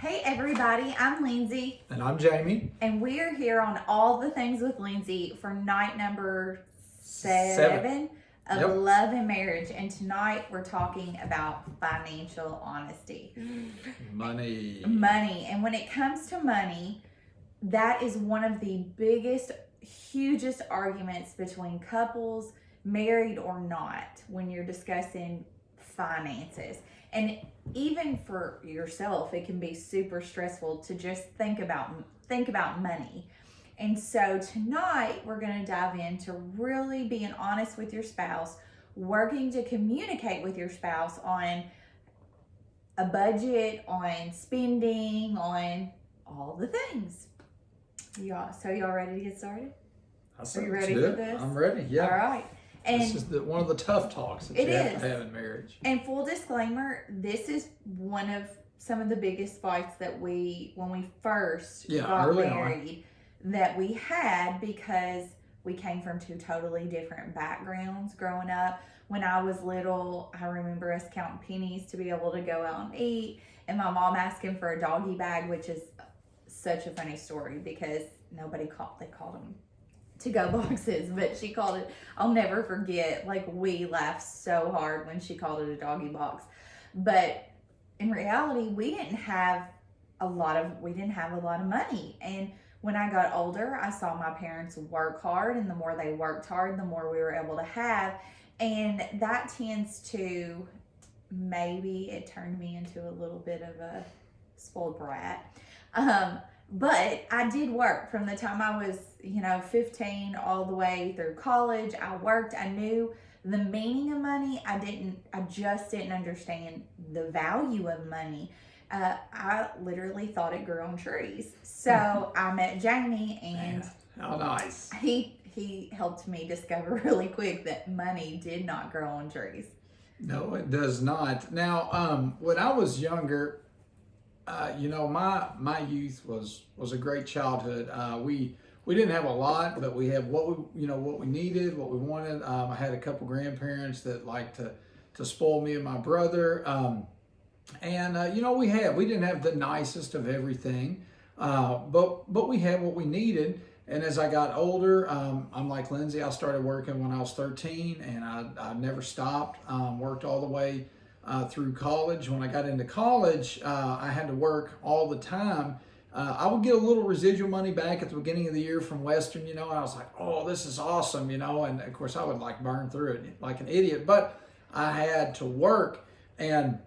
Hey everybody, I'm Lindsay, And I'm Jamie. and we're here on All the Things with Lindsay for night number seven of Yep. Love and Marriage. And tonight we're talking about financial honesty. Money. And when it comes to money, that is one of the biggest, hugest arguments between couples, married or not, when you're discussing finances. And even for yourself, it can be super stressful to just think about money. And so tonight we're going to dive into really being honest with your spouse, working to communicate with your spouse on a budget, on spending, on all the things. So y'all ready to get started? Are you ready for this? I'm ready. Yeah. All right. And this is one of the tough talks that you have to have in marriage. And full disclaimer, this is one of some of the biggest fights that when we first got married, that we had, because we came from two totally different backgrounds growing up. When I was little, I remember us counting pennies to be able to go out and eat, and my mom asking for a doggy bag, which is such a funny story because they called them to-go boxes, but she called it, I'll never forget, like, we laughed so hard when she called it a doggy box. But in reality, we didn't have a lot of money. And when I got older, I saw my parents work hard, and the more they worked hard, the more we were able to have. And that tends to, maybe it turned me into a little bit of a spoiled brat. But I did work from the time I was, 15 all the way through college. I worked. I knew the meaning of money. I just didn't understand the value of money. I literally thought it grew on trees. So I met Jamie, and how nice. He helped me discover really quick that money did not grow on trees. No, it does not. Now, when I was younger, my youth was a great childhood. We didn't have a lot, but we had what we needed, what we wanted. I had a couple grandparents that liked to spoil me and my brother. We didn't have the nicest of everything, but we had what we needed. And as I got older, I'm like Lindsay. I started working when I was 13, and I never stopped. Worked all the way through college. When I got into college, I had to work all the time. I would get a little residual money back at the beginning of the year from Western, and I was like, oh, this is awesome, and of course I would burn through it like an idiot, but I had to work. And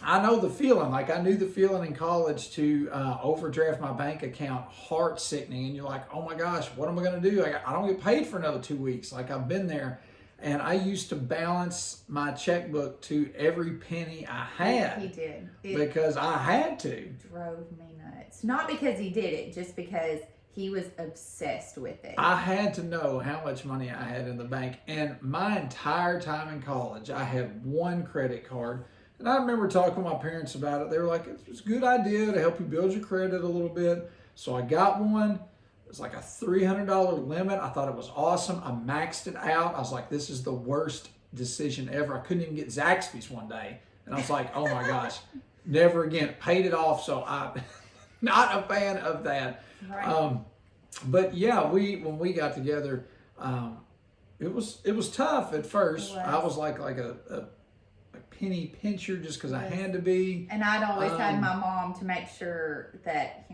I know the feeling, I knew the feeling in college to overdraft my bank account, heart sickening, and you're like, oh my gosh, what am I going to do? I don't get paid for another 2 weeks. I've been there. And I used to balance my checkbook to every penny I had. He did. Because I had to. Drove me nuts. Not because he did it, just because he was obsessed with it. I had to know how much money I had in the bank. And my entire time in college, I had one credit card. And I remember talking with my parents about it. They were like, it's a good idea to help you build your credit a little bit. So I got one. It was like a $300 limit. I thought it was awesome. I maxed it out. I was like, this is the worst decision ever. I couldn't even get Zaxby's one day. And I was like, oh my gosh, never again. Paid it off. So I'm not a fan of that. Right. But yeah, when we got together, it was tough at first. I was like a penny pincher just because I had to be. And I'd always had my mom to make sure that,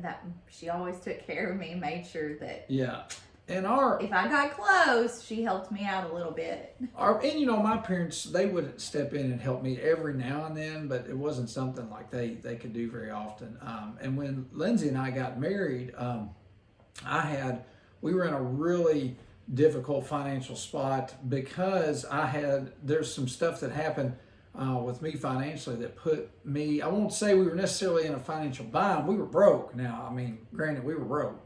that she always took care of me, made sure that and if I got close, she helped me out a little bit. My parents, they would step in and help me every now and then, but it wasn't something like they could do very often. And when Lindsay and I got married, we were in a really difficult financial spot because there's some stuff that happened with me financially that put me, I won't say we were necessarily in a financial bind. We were broke. Now, granted, we were broke.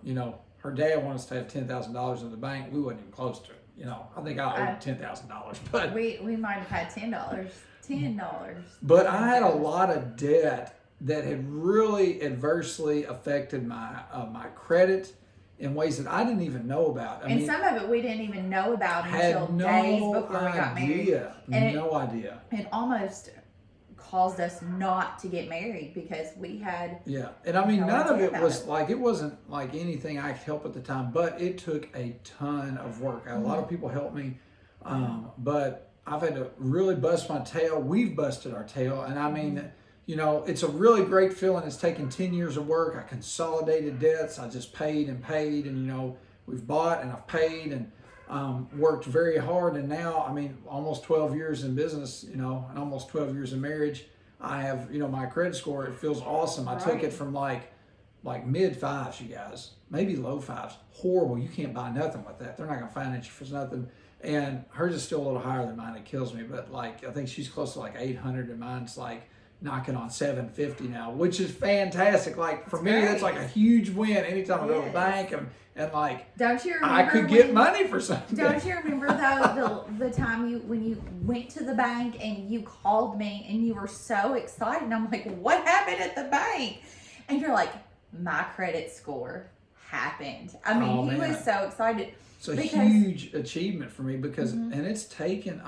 Her dad wanted us to have $10,000 in the bank. We wasn't even close to it. I think I owed $10,000, but we might have had $10. But I had a lot of debt that had really adversely affected my credit in ways that I didn't even know about. I mean, some of it we didn't even know about until days before we got married. No idea. It almost caused us not to get married because we had. Yeah. And I mean, no none of idea it about was it. like, it wasn't like anything I could help at the time, but it took a ton of work. A lot of people helped me. But I've had to really bust my tail. We've busted our tail. And I mean, you know, it's a really great feeling. It's taken 10 years of work. I consolidated debts. I just paid and paid. And, you know, we've bought and I've paid and worked very hard. And now, I mean, almost 12 years in business, you know, and almost 12 years in marriage. I have, you know, my credit score, it feels awesome. I took it from like mid fives, you guys, maybe low fives. Horrible. You can't buy nothing with that. They're not going to finance you for nothing. And hers is still a little higher than mine. It kills me. But like, I think she's close to like 800 and mine's like knocking on 750 now, which is fantastic. Like for me, that's like a huge win. Anytime I go to the bank and like, don't you remember I could get money for something. Don't you remember though the time when you went to the bank and you called me and you were so excited and I'm like, what happened at the bank? And you're like, my credit score happened. I mean, he was so excited. It's a huge achievement for me because, and it's taken,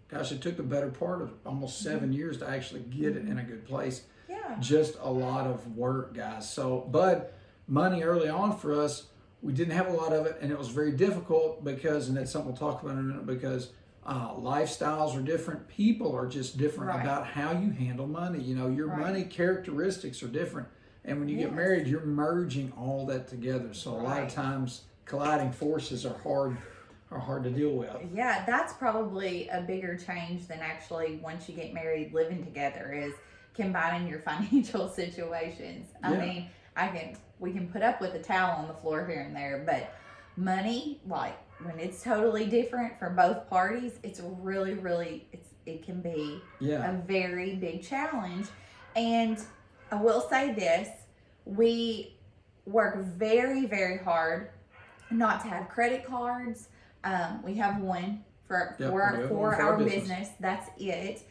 gosh, it took the better part of almost 7 years to actually get it in a good place. Yeah. Just a lot of work, guys. So, but money early on for us, we didn't have a lot of it, and it was very difficult because, and that's something we'll talk about in a minute, because lifestyles are different. People are just different about how you handle money. You know, your money characteristics are different. And when you get married, you're merging all that together. So a lot of times colliding forces are hard to deal with. Yeah, that's probably a bigger change than actually once you get married, living together, is combining your financial situations. I mean, we can put up with a towel on the floor here and there, but money, like when it's totally different for both parties, it's really, it can be a very big challenge. And I will say this, we work very, very hard not to have credit cards. We have one for our business. That's it.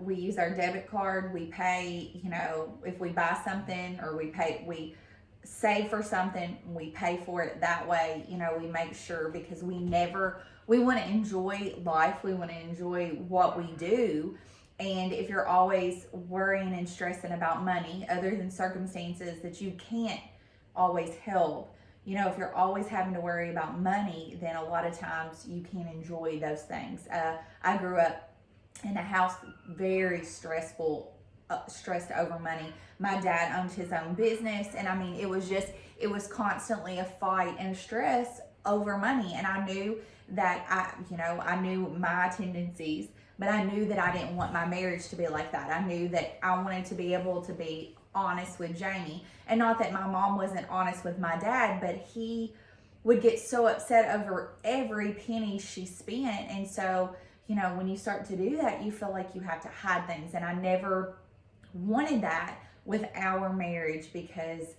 We use our debit card. We pay, you know, if we buy something or we save for something, we pay for it that way. You know, we make sure because we want to enjoy life. We want to enjoy what we do. And if you're always worrying and stressing about money, other than circumstances that you can't always help, you know, if you're always having to worry about money, then a lot of times you can't enjoy those things. I grew up in a house very stressed over money. My dad owned his own business, and I mean, it was constantly a fight and stress over money. And I knew that I knew my tendencies, but I knew that I didn't want my marriage to be like that. I knew that I wanted to be able to be honest with Jamie. And not that my mom wasn't honest with my dad, but he would get so upset over every penny she spent. And so, you know, when you start to do that, you feel like you have to hide things. And I never wanted that with our marriage, because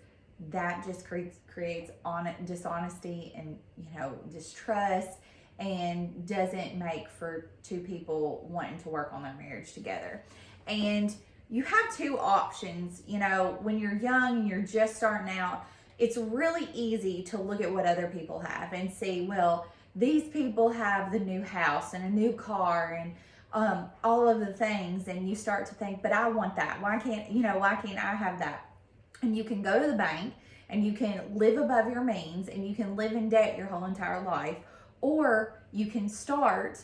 that just creates dishonesty and, you know, distrust, and doesn't make for two people wanting to work on their marriage together. And you have two options. You know, when you're young and you're just starting out, it's really easy to look at what other people have and see, well, these people have the new house and a new car and all of the things, and you start to think, but I want that. Why can't I have that? And you can go to the bank and you can live above your means and you can live in debt your whole entire life, or you can start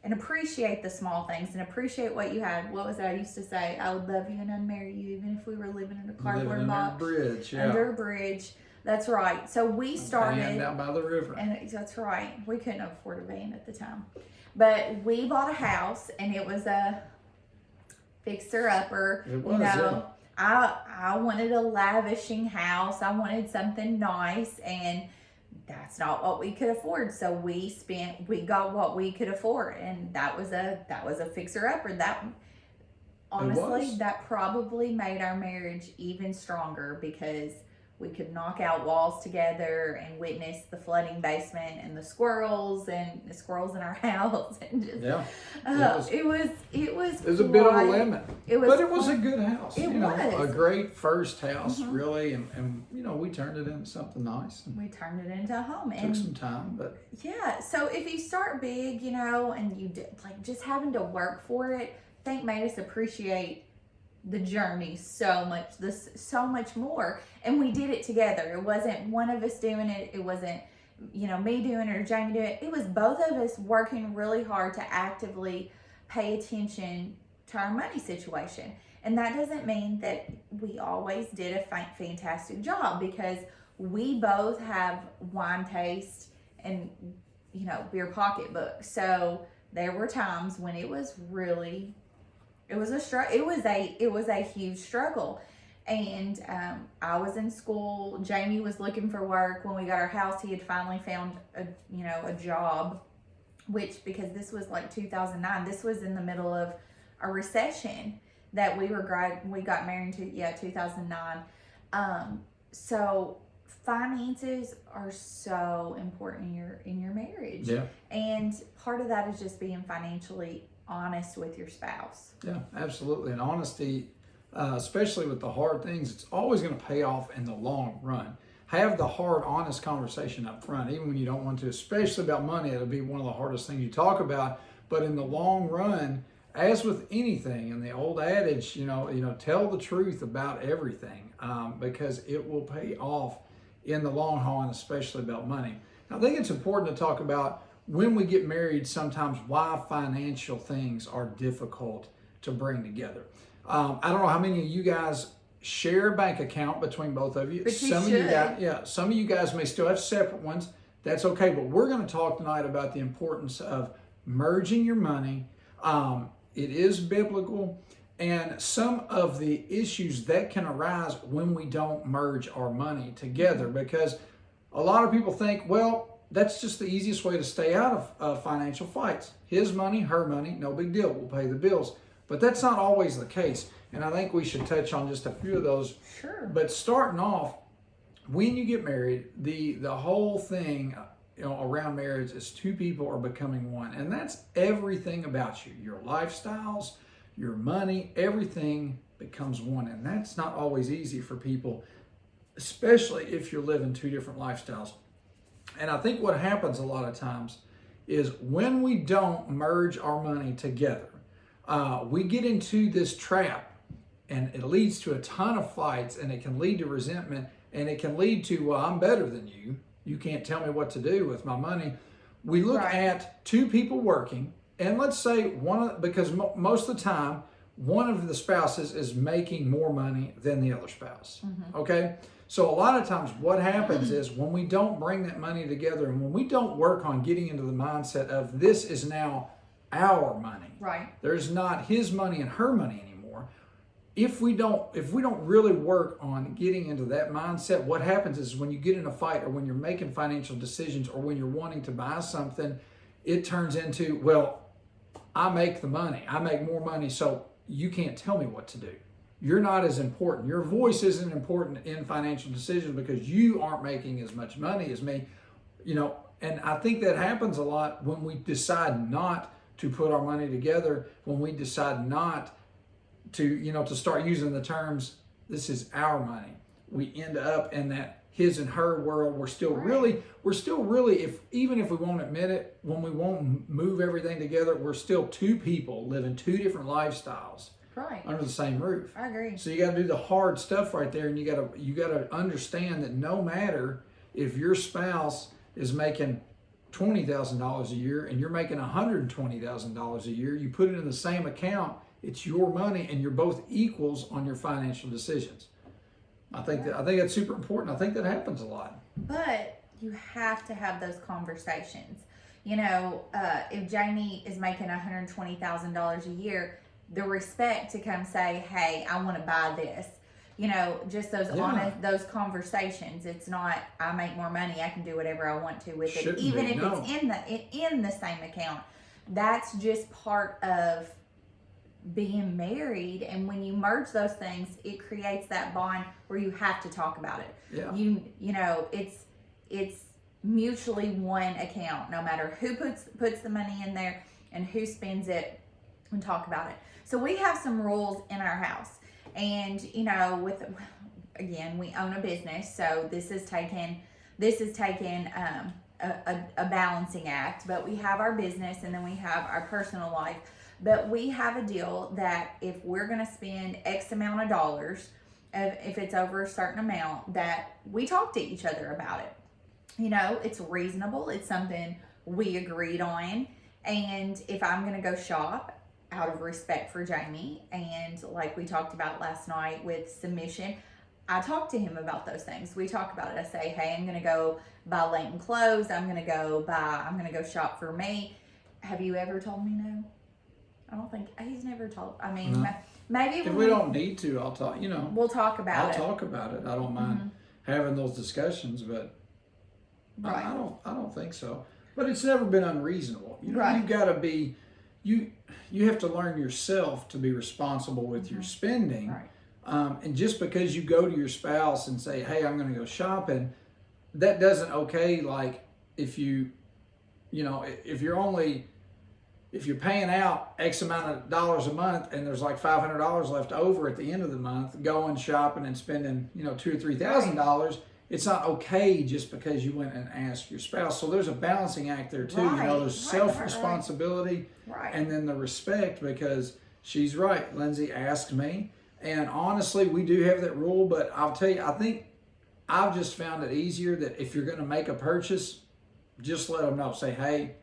and appreciate the small things and appreciate what you had. What was it I used to say? I would love you and unmarry you even if we were living in a cardboard box. Under a bridge. That's right. So we started down by the river. And that's right. We couldn't afford a van at the time. But we bought a house, and it was a fixer-upper. It was, I wanted a lavishing house. I wanted something nice, and that's not what we could afford. So we got what we could afford, and that was a fixer-upper. That honestly, that probably made our marriage even stronger, because we could knock out walls together and witness the flooding basement and the squirrels in our house, and just it was a bit of a limit. But it was a good house. It was a great first house, really, and you know, we turned it into something nice. We turned it into a home. It took some time, but yeah. So if you start big, you know, and you just having to work for it, think made us appreciate the journey so much more. And we did it together. It wasn't one of us doing it. It wasn't, me doing it or Jamie doing it. It was both of us working really hard to actively pay attention to our money situation. And that doesn't mean that we always did a fantastic job, because we both have wine taste and, beer pocketbook. So there were times when it was a huge struggle. And I was in school. Jamie was looking for work. When we got our house, he had finally found a job, which, because this was like 2009, this was in the middle of a recession that we got married to, 2009. So finances are so important in your marriage. Yeah. And part of that is just being financially honest with your spouse. Yeah, absolutely. And honesty, especially with the hard things, it's always going to pay off in the long run. Have the hard, honest conversation up front, even when you don't want to, especially about money. It'll be one of the hardest things you talk about. But in the long run, as with anything, in the old adage, tell the truth about everything, because it will pay off in the long haul, and especially about money. I think it's important to talk about, when we get married, sometimes why financial things are difficult to bring together. I don't know how many of you guys share a bank account between both of you. But some of you guys may still have separate ones. That's okay. But we're going to talk tonight about the importance of merging your money. It is biblical, and some of the issues that can arise when we don't merge our money together, because a lot of people think, well, that's just the easiest way to stay out of financial fights. His money, her money, no big deal. We'll pay the bills. But that's not always the case. And I think we should touch on just a few of those. Sure. But starting off, when you get married, the whole thing around marriage is two people are becoming one. And that's everything about you. Your lifestyles, your money, everything becomes one. And that's not always easy for people, especially if you're living two different lifestyles. And I think what happens a lot of times is, when we don't merge our money together, we get into this trap, and it leads to a ton of fights, and it can lead to resentment, and it can lead to, well, I'm better than you. You can't tell me what to do with my money. We look at two people working, and let's say because most of the time, one of the spouses is making more money than the other spouse. Mm-hmm. Okay? So a lot of times what happens is, when we don't bring that money together, and when we don't work on getting into the mindset of, this is now our money. Right. There's not his money and her money anymore. If we don't really work on getting into that mindset, what happens is, when you get in a fight, or when you're making financial decisions, or when you're wanting to buy something, it turns into, well, I make the money. I make more money, so you can't tell me what to do. You're not as important. Your voice isn't important in financial decisions, because you aren't making as much money as me. And I think that happens a lot when we decide not to put our money together, when we decide not to, to start using the terms, this is our money. We end up in that his and her world. We're still really, even if we won't admit it, when we won't move everything together, we're still two people living two different lifestyles. Right. Under the same roof. I agree. So you got to do the hard stuff right there, and you got to understand that no matter if your spouse is making $20,000 a year and you're making $120,000 a year, you put it in the same account. It's your money, and you're both equals on your financial decisions. I think that's super important. I think that happens a lot. But you have to have those conversations. If Jamie is making $120,000 a year, the respect to come say, hey, I want to buy this. Just those honest, those conversations. It's not, I make more money, I can do whatever I want to with it, even if it's in the same account. That's just part of being married. And when you merge those things, it creates that bond where you have to talk about it. Yeah. It's mutually one account, no matter who puts the money in there and who spends it, and talk about it. So we have some rules in our house, and we own a business, so this is taken a balancing act. But we have our business, and then we have our personal life. But we have a deal that if we're going to spend X amount of dollars, if it's over a certain amount, that we talk to each other about it. You know, it's reasonable. It's something we agreed on. And if I'm going to go shop out of respect for Jamie, and like we talked about last night with submission, I talk to him about those things. We talk about it. I say, hey, I'm going to go buy Leighton clothes. I'm going to go shop for me. Have you ever told me no? I don't think, he's never told. I mean, No. Maybe if we don't need to, I'll talk, we'll talk about it. I'll talk about it. I don't mind having those discussions, but Right. I don't think so. But it's never been unreasonable. Right. You've got to be, you have to learn yourself to be responsible with your spending. Right. And just because you go to your spouse and say, hey, I'm going to go shopping, that doesn't okay. Like if you're paying out X amount of dollars a month and there's like $500 left over at the end of the month, going shopping and spending, $2,000 or $3,000, it's not okay just because you went and asked your spouse. So there's a balancing act there too. Right. There's self-responsibility and then the respect, because she's right. Lindsay asked me, and honestly, we do have that rule, but I'll tell you, I think I've just found it easier that if you're going to make a purchase, just let them know. Say, hey,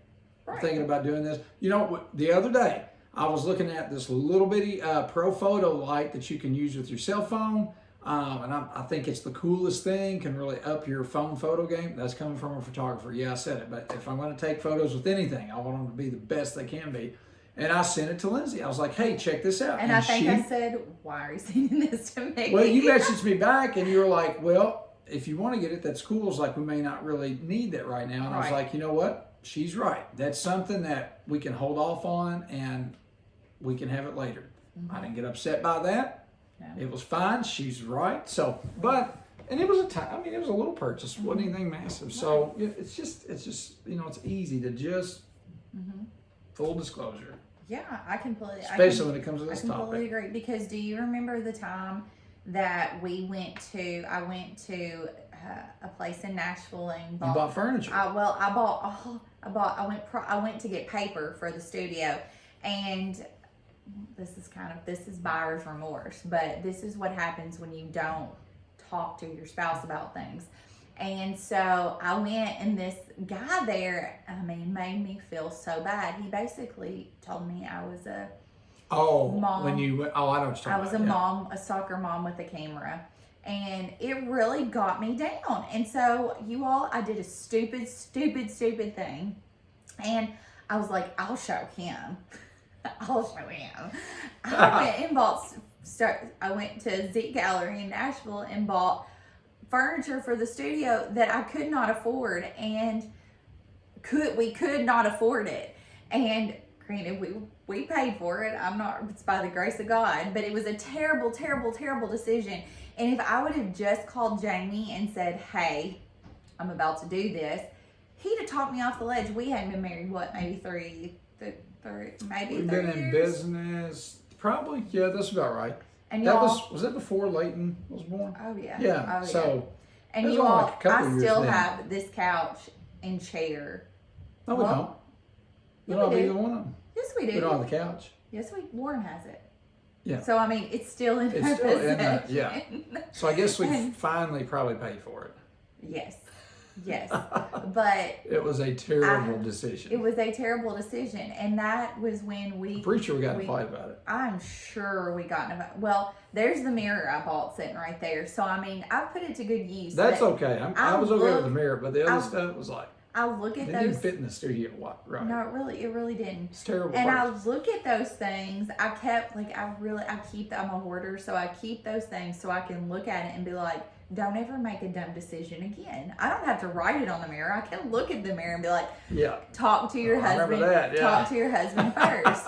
I'm thinking about doing this. The other day, I was looking at this little bitty Pro Photo light that you can use with your cell phone. And I think it's the coolest thing, can really up your phone photo game. That's coming from a photographer. Yeah, I said it. But if I'm going to take photos with anything, I want them to be the best they can be. And I sent it to Lindsay. I was like, hey, check this out. And I think I said, why are you sending this to me? Well, you messaged me back and you were like, well, if you want to get it, that's cool. It's like, we may not really need that right now. And I was like, you know what? She's right. That's something that we can hold off on and we can have it later. I didn't get upset by that. No. It was fine. She's right. So, and it was it was a little purchase. It wasn't anything massive. Right. So it's just, it's easy to just, full disclosure. Yeah, I completely, especially when it comes to this topic. I completely agree. Because do you remember the time that I went to a place in Nashville and bought, you bought furniture? I went to get paper for the studio, and this is buyer's remorse, but this is what happens when you don't talk to your spouse about things. And so I went, and this guy there, made me feel so bad. He basically told me I was a mom. When you went, I know what you're talking about. I was a mom, a soccer mom with a camera. And it really got me down. And so I did a stupid thing. And I was like, I'll show him. I'll show him. I went to Z Gallery in Nashville and bought furniture for the studio that I could not afford, and we could not afford it. And granted, we paid for it. It's by the grace of God, but it was a terrible decision. And if I would have just called Jamie and said, hey, I'm about to do this, he'd have talked me off the ledge. We hadn't been married, maybe three We've been in years? Business, probably. Yeah, that's about right. And was that before Leighton was born? Oh yeah. Yeah. Oh, so. Yeah. And you all, I still have this couch and chair. No, we don't. We don't have either one of them. Yes, we do. We don't have the couch. Yes, Warren has it. Yeah. So it's still in It's still in that. Yeah. So I guess we finally probably paid for it. Yes, but it was a terrible decision. It was a terrible decision, and that was when I'm pretty sure we got in a fight about it. I'm sure we got in a fight. Well, there's the mirror I bought sitting right there. So I've put it to good use. That's okay. I was okay with the mirror, but the other stuff was like. I look at those. It didn't fit in the studio, right? No, it really didn't. It's terrible. And I look at those things. I keep. I'm a hoarder, so I keep those things so I can look at it and be like, don't ever make a dumb decision again. I don't have to write it on the mirror. I can look at the mirror and be like, talk to your husband. Talk to your husband first.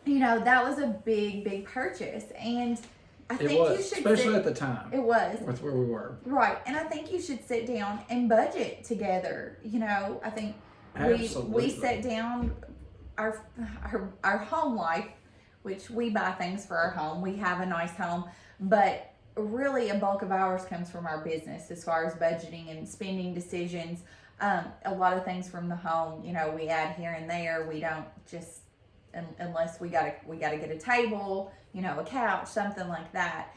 That was a big purchase, and I think you should, especially at the time. It was with where we were. Right, and I think you should sit down and budget together. I think we sat down our home life, which we buy things for our home. We have a nice home, but really a bulk of ours comes from our business as far as budgeting and spending decisions. A lot of things from the home, we add here and there. We don't just unless we gotta get a table, a couch, something like that.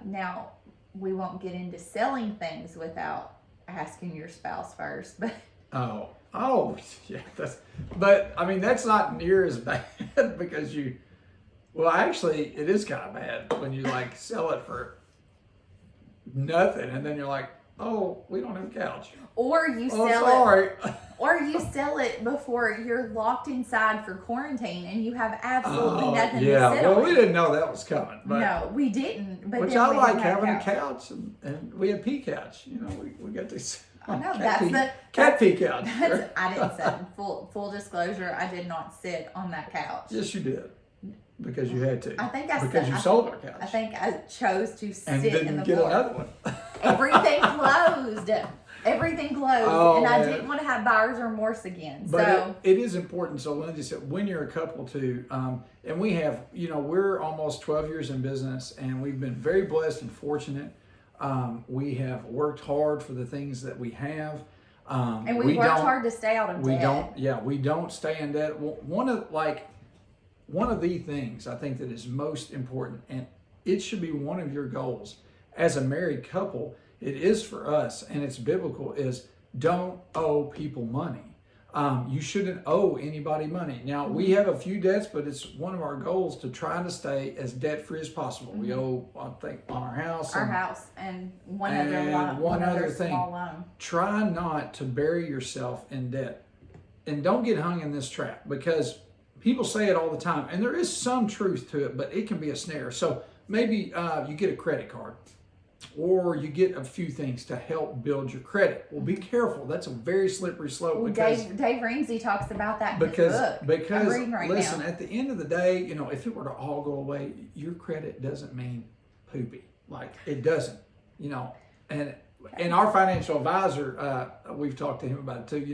Now we won't get into selling things without asking your spouse first, but oh yeah, but I mean that's not near as bad because well actually it is kind of bad when you like sell it for nothing and then you're like, oh, we don't have a couch. Or you sell it before you're locked inside for quarantine and you have absolutely nothing to sit on. Well, we didn't know that was coming. But, no, we didn't. But which I like having a couch, and we had pea couch. We got this. I know that's cat pea couch. I didn't sit. Full disclosure, I did not sit on that couch. Yes, you did. Because you had to. I think you sold our couch. I think I chose to sit and in the get floor. Another one. Everything closed. Everything closed, and I didn't want to have buyer's remorse again. But so it is important. So Lindsay said, when you're a couple too, and we have, we're almost 12 years in business, and we've been very blessed and fortunate. We have worked hard for the things that we have. And we worked hard to stay out of debt. We don't stay in debt. One of the things I think that is most important, and it should be one of your goals as a married couple, it is for us, and it's biblical, is don't owe people money. You shouldn't owe anybody money. Now, we have a few debts, but it's one of our goals to try to stay as debt-free as possible. Mm-hmm. We owe, I think, on our house. And one other thing. Small loan. Try not to bury yourself in debt. And don't get hung in this trap, because people say it all the time, and there is some truth to it, but it can be a snare. So maybe you get a credit card, or you get a few things to help build your credit. Well, be careful. That's a very slippery slope. Well, Dave Ramsey talks about that in his book. Because I'm reading right listen, now. At the end of the day, if it were to all go away, your credit doesn't mean poopy. Like, it doesn't. And our financial advisor, we've talked to him about it too.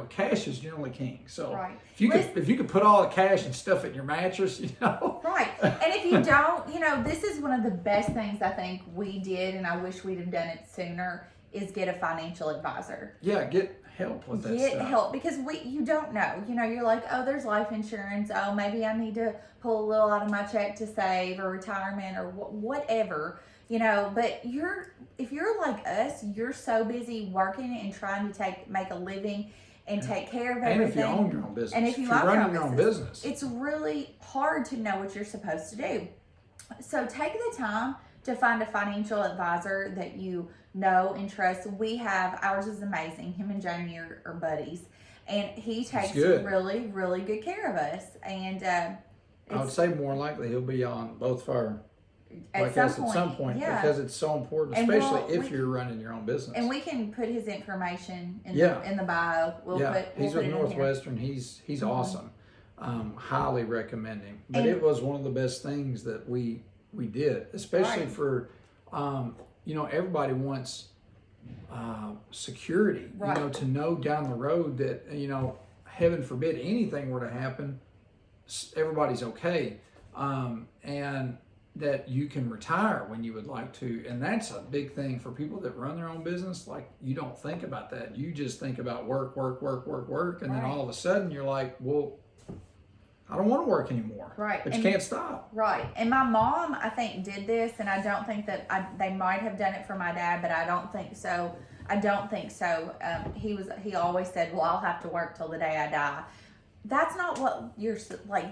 Cash is generally king. So right. if you could put all the cash and stuff in your mattress, Right. And if you don't, this is one of the best things I think we did, and I wish we'd have done it sooner, is get a financial advisor. Yeah, get help with that stuff. Get help, because you don't know. You're like, oh, there's life insurance. Oh, maybe I need to pull a little out of my check to save, or retirement, or whatever. But if you're like us, you're so busy working and trying to make a living and take care of everything. And if you own your own business. And if you run your own business. It's really hard to know what you're supposed to do. So take the time to find a financial advisor that you know and trust. Ours is amazing. Him and Jamie are buddies. And he takes really, really good care of us. And I would say more likely he'll be on both of our at some point, yeah. Because it's so important, especially if you're running your own business. And we can put his information in the bio. He's with Northwestern. He's awesome. Highly recommend him. But it was one of the best things that we did, especially for everybody wants security. Right. To know down the road that heaven forbid anything were to happen, everybody's okay, and that you can retire when you would like to. And that's a big thing for people that run their own business. Like, you don't think about that. You just think about work. And then all of a sudden you're like, well, I don't want to work anymore. Right. But you can't stop. Right. And my mom, I think, did this, and I don't think that they might have done it for my dad, but I don't think so. He always said, well, I'll have to work till the day I die. That's not what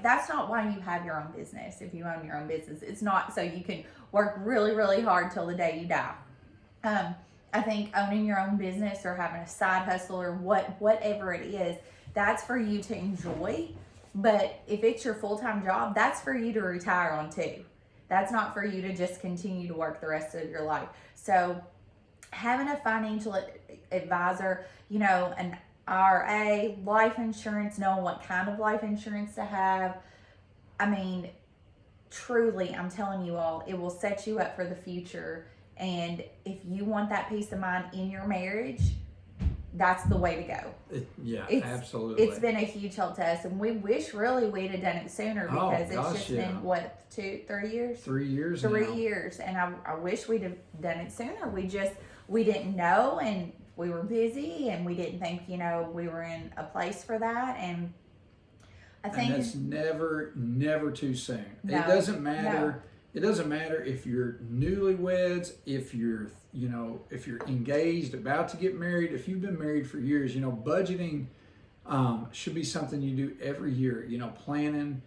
that's not why you have your own business. If you own your own business, it's not so you can work really, really hard till the day you die. I think owning your own business or having a side hustle or whatever it is, that's for you to enjoy. But if it's your full-time job, that's for you to retire on too. That's not for you to just continue to work the rest of your life. So having a financial advisor, an IRA, life insurance, knowing what kind of life insurance to have. I mean, truly, I'm telling you all, it will set you up for the future. And if you want that peace of mind in your marriage, that's the way to go. Absolutely. It's been a huge help to us, and we wish really we'd have done it sooner, because it's just been, 3 years? 3 years 3 years, and I wish we'd have done it sooner. We didn't know, and we were busy, and we didn't think, we were in a place for that. And I think and it's never too soon. No, it doesn't matter. no. It doesn't matter if you're newlyweds, if you're engaged, about to get married, if you've been married for years. Budgeting should be something you do every year. Planning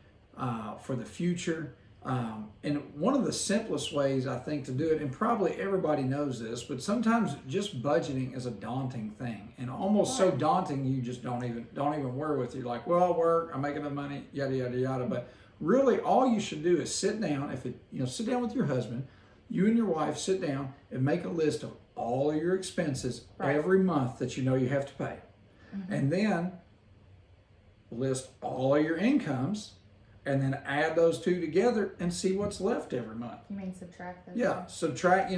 for the future. And one of the simplest ways I think to do it, and probably everybody knows this, but sometimes just budgeting is a daunting thing, and almost so daunting you just don't even worry with it. You're like, well, I work, I make enough money, yada yada yada. But really, all you should do is sit down. Sit down with your husband, you and your wife sit down and make a list of all of your expenses every month that you have to pay, and then list all of your incomes. And then add those two together and see what's left every month. You mean subtract those? Yeah, subtract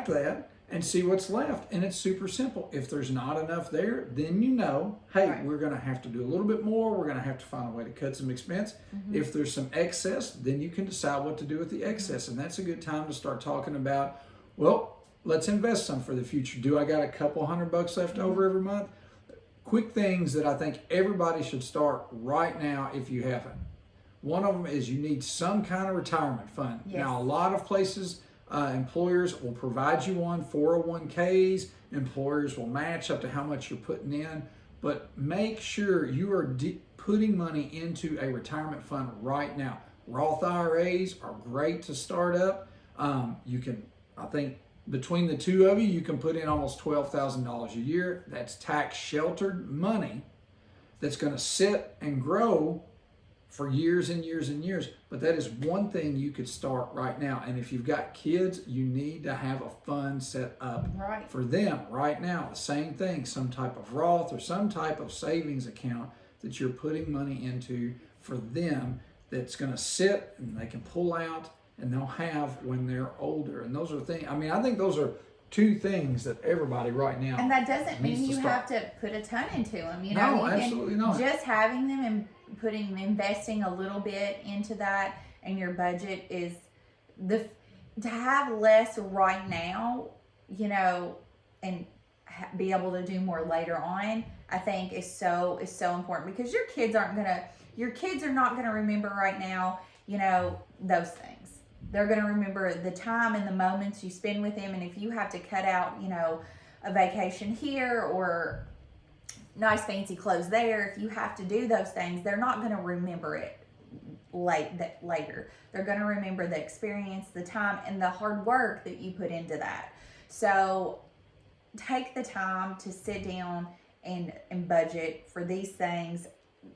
that and see what's left. And it's super simple. If there's not enough there, then hey, we're going to have to do a little bit more. We're going to have to find a way to cut some expense. If there's some excess, then you can decide what to do with the excess. And that's a good time to start talking about, well, let's invest some for the future. Do I got a couple $100 left over every month? Quick things that I think everybody should start right now if you haven't. One of them is you need some kind of retirement fund. Yes. Now, a lot of places, employers will provide you one, 401ks. Employers will match up to how much you're putting in. But make sure you are putting money into a retirement fund right now. Roth IRAs are great to start up. I think, between the two of you, you can put in almost $12,000 a year. That's tax sheltered money that's going to sit and grow for years and years and years. But that is one thing you could start right now. And if you've got kids, you need to have a fund set up for them right now. The same thing, some type of Roth or some type of savings account that you're putting money into for them that's going to sit and they can pull out and they'll have when they're older. And those are things, I think those are two things that everybody right now. And that doesn't mean you have to put a ton into them. No, absolutely not. Just having them and investing a little bit into that, and your budget is to have less right now, and be able to do more later on, I think is so important, because your kids are not gonna remember right now, those things. They're going to remember the time and the moments you spend with them. And if you have to cut out, a vacation here or nice fancy clothes there, if you have to do those things, they're not going to remember it later. They're going to remember the experience, the time, and the hard work that you put into that. So take the time to sit down and budget for these things.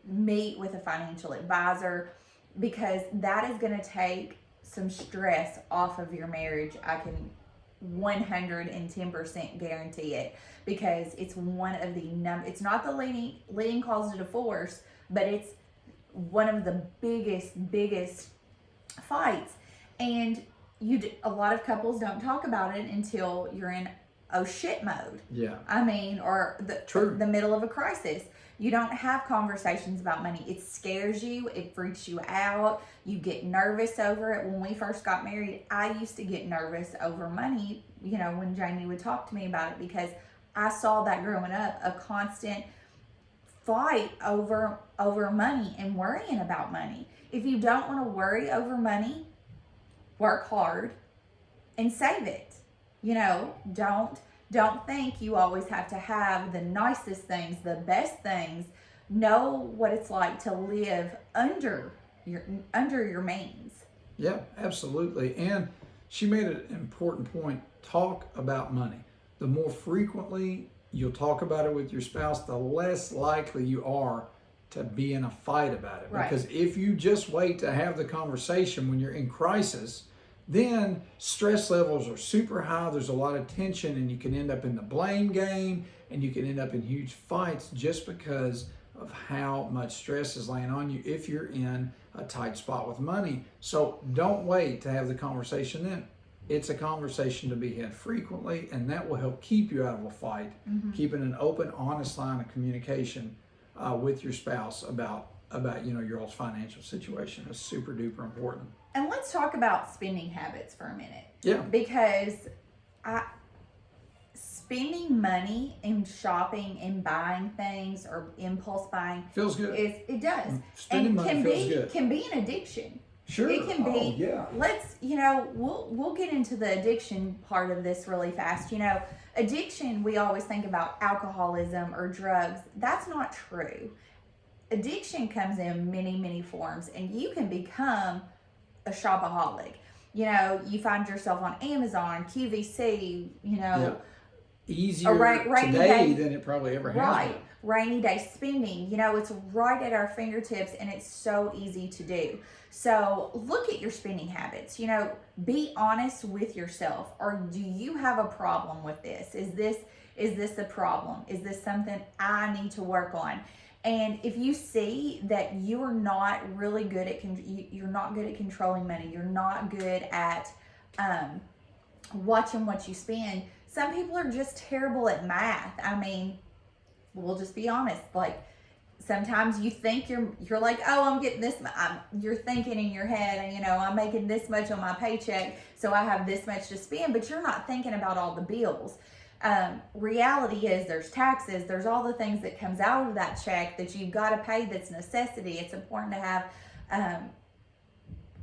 Meet with a financial advisor, because that is going to take some stress off of your marriage. I can 110% guarantee it, because it's one of the it's not the leading cause of divorce, but it's one of the biggest fights. And a lot of couples don't talk about it until you're in oh shit mode. Yeah. Or the middle of a crisis. You don't have conversations about money. It scares you. It freaks you out. You get nervous over it. When we first got married, I used to get nervous over money, when Jamie would talk to me about it, because I saw that growing up, a constant fight over money and worrying about money. If you don't want to worry over money, work hard and save it. Don't think you always have to have the nicest things, the best things. Know what it's like to live under your means. Yeah, absolutely. And she made an important point. Talk about money. The more frequently you'll talk about it with your spouse, the less likely you are to be in a fight about it. Right. Because if you just wait to have the conversation when you're in crisis, then stress levels are super high. There's a lot of tension, and you can end up in the blame game, and you can end up in huge fights just because of how much stress is laying on you if you're in a tight spot with money. So don't wait to have the conversation then. It's a conversation to be had frequently, and that will help keep you out of a fight. Keeping an open, honest line of communication with your spouse about your all's financial situation is super duper important. And let's talk about spending habits for a minute. Yeah. Because spending money and shopping and buying things or impulse buying feels good. It does. Spending money feels good. Can be an addiction. Sure. It can be. Oh, yeah. Let's, we'll get into the addiction part of this really fast. Addiction, we always think about alcoholism or drugs. That's not true. Addiction comes in many, many forms, and you can become a shopaholic. You find yourself on Amazon, QVC, Easier today than it probably ever has been. Rainy day spending, it's right at our fingertips, and it's so easy to do. So look at your spending habits. Be honest with yourself. Or do you have a problem with this? Is this a problem? Is this something I need to work on? And if you see that you are not really good at you're not good at controlling money, you're not good at watching what you spend. Some people are just terrible at math. I mean, we'll just be honest. Like, sometimes you think you're like, oh, I'm getting this. You're thinking in your head, and I'm making this much on my paycheck, so I have this much to spend. But you're not thinking about all the bills. Reality is there's taxes, there's all the things that comes out of that check that you've got to pay. That's necessity. It's important to have an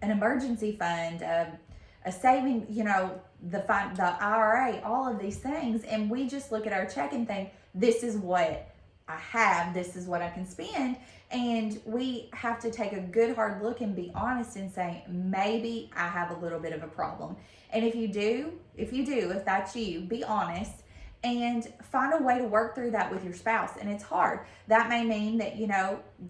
emergency fund, a saving, the IRA, all of these things. And we just look at our check and think, this is what I have, this is what I can spend. And we have to take a good hard look and be honest and say, maybe I have a little bit of a problem. And if that's you, be honest and find a way to work through that with your spouse. And it's hard. That may mean that, you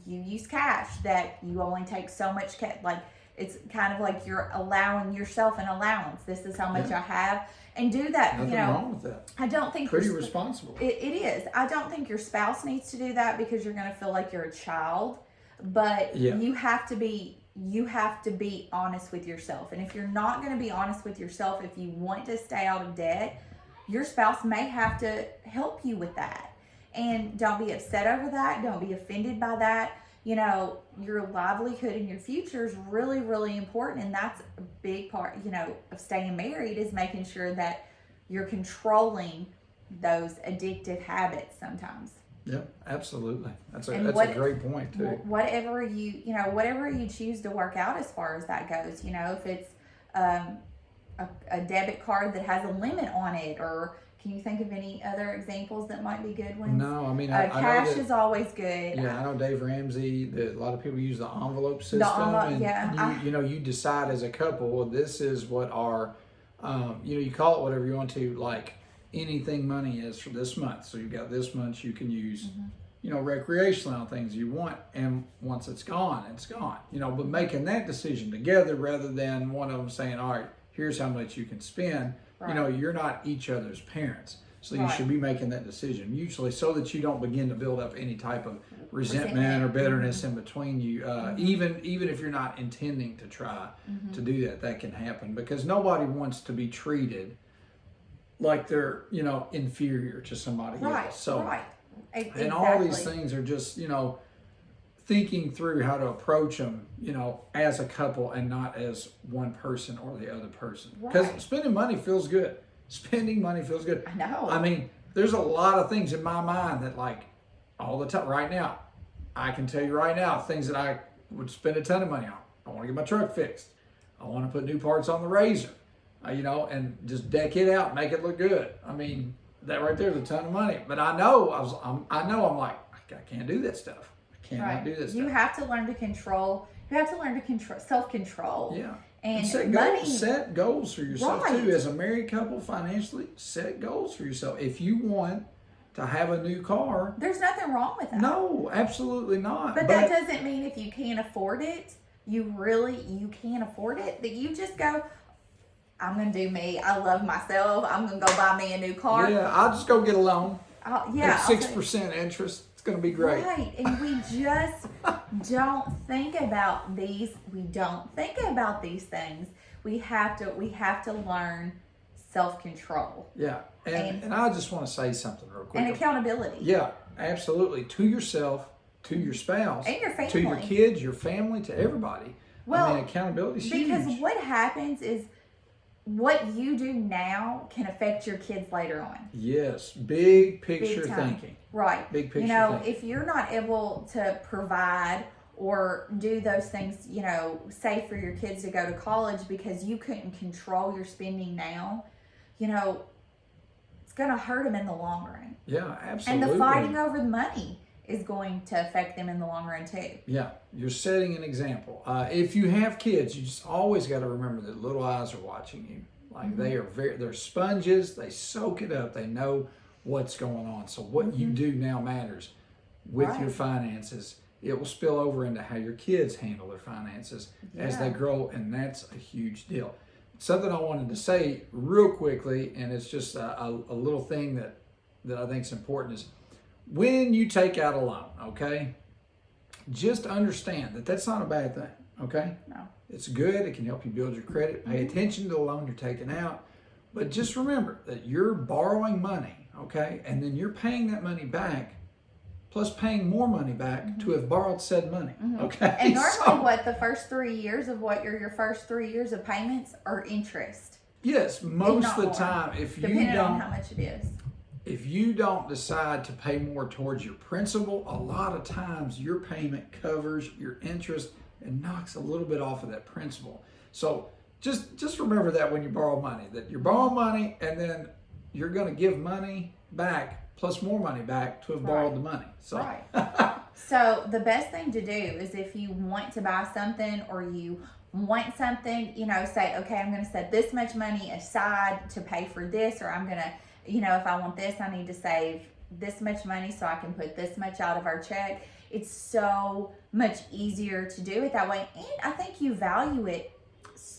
use cash, that you only take so much cash. Like, it's kind of like you're allowing yourself an allowance. This is how much I have. And do that. Nothing wrong with that. I don't think pretty responsible. It is. I don't think your spouse needs to do that because you're going to feel like you're a child. But you have to be honest with yourself. And if you're not going to be honest with yourself, if you want to stay out of debt, your spouse may have to help you with that. And don't be upset over that. Don't be offended by that. Your livelihood and your future is really, really important. And that's a big part, of staying married, is making sure that you're controlling those addictive habits sometimes. Yep, absolutely. That's a great point too. Whatever you choose to work out as far as that goes, if it's a debit card that has a limit on it, or can you think of any other examples that might be good ones? No, I mean, cash is always good. Yeah, I know Dave Ramsey. A lot of people use the envelope system. You decide as a couple, well, this is what our, you call it whatever you want to, like anything money is for this month. So you've got this much you can use, recreationally on things you want, and once it's gone, it's gone. But making that decision together rather than one of them saying, all right, here's how much you can spend. Right. You're not each other's parents. So you should be making that decision mutually so that you don't begin to build up any type of resentment or bitterness in between you. Even if you're not intending to try to do that can happen, because nobody wants to be treated like they're, inferior to somebody else. So, exactly. And all these things are just, thinking through how to approach them, as a couple and not as one person or the other person. Because spending money feels good. Spending money feels good. I know. I mean, there's a lot of things in my mind that, like, all the time, right now, I can tell you right now, things that I would spend a ton of money on. I want to get my truck fixed. I want to put new parts on the Razor, and just deck it out, make it look good. I mean, that right there is a ton of money. But I know I'm like, I can't do that stuff. Cannot do this. You have to learn to control. You have to learn to control self-control. Yeah. And set goals for yourself too. As a married couple, financially, set goals for yourself. If you want to have a new car, there's nothing wrong with that. No, absolutely not. But that doesn't mean if you can't afford it, you can't afford it, that you just go, I'm going to do me. I love myself. I'm going to go buy me a new car. Yeah, I'll just go get a loan. At 6% interest. Going to be great. Right. And we just don't think about these. We don't think about these things. We have to learn self-control. Yeah. And I just want to say something real quick. And accountability. Yeah, absolutely. To yourself, to your spouse, and your family, to your kids, your family, to everybody. Well, I mean, accountability is huge. Because what happens is what you do now can affect your kids later on. Yes, big picture thinking. Right. Big picture thinking. If you're not able to provide or do those things, say for your kids to go to college because you couldn't control your spending now, it's going to hurt them in the long run. Yeah, absolutely. And the fighting over the money is going to affect them in the long run too. Yeah, you're setting an example. If you have kids, you just always got to remember that little eyes are watching you. Like they're sponges. They soak it up. They know what's going on. So what you do now matters with your finances. It will spill over into how your kids handle their finances as they grow, and that's a huge deal. Something I wanted to say real quickly, and it's just a little thing that I think is important is when you take out a loan, okay, just understand that that's not a bad thing, okay? No. It's good. It can help you build your credit. Pay attention to the loan you're taking out. But just remember that you're borrowing money, okay, and then you're paying that money back plus paying more money back to have borrowed said money, okay? And normally the first 3 years of your first 3 years of payments are interest. Yes, most of the time, depending on how much it is. If you don't decide to pay more towards your principal, a lot of times your payment covers your interest and knocks a little bit off of that principal. So just remember that when you borrow money, that you're borrowing money and then you're going to give money back plus more money back to have borrowed the money. So. Right. So the best thing to do is if you want to buy something or you want something, say, okay, I'm going to set this much money aside to pay for this, or I'm going to, if I want this, I need to save this much money so I can put this much out of our check. It's so much easier to do it that way. And I think you value it,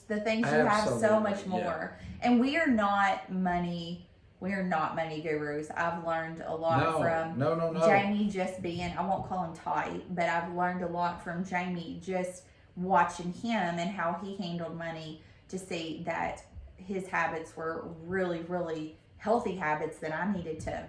the things you have so much more. And we are not money gurus. I've learned a lot from Jamie just being, I won't call him tight, but I've learned a lot from Jamie just watching him and how he handled money to see that his habits were really, really healthy habits that I needed to.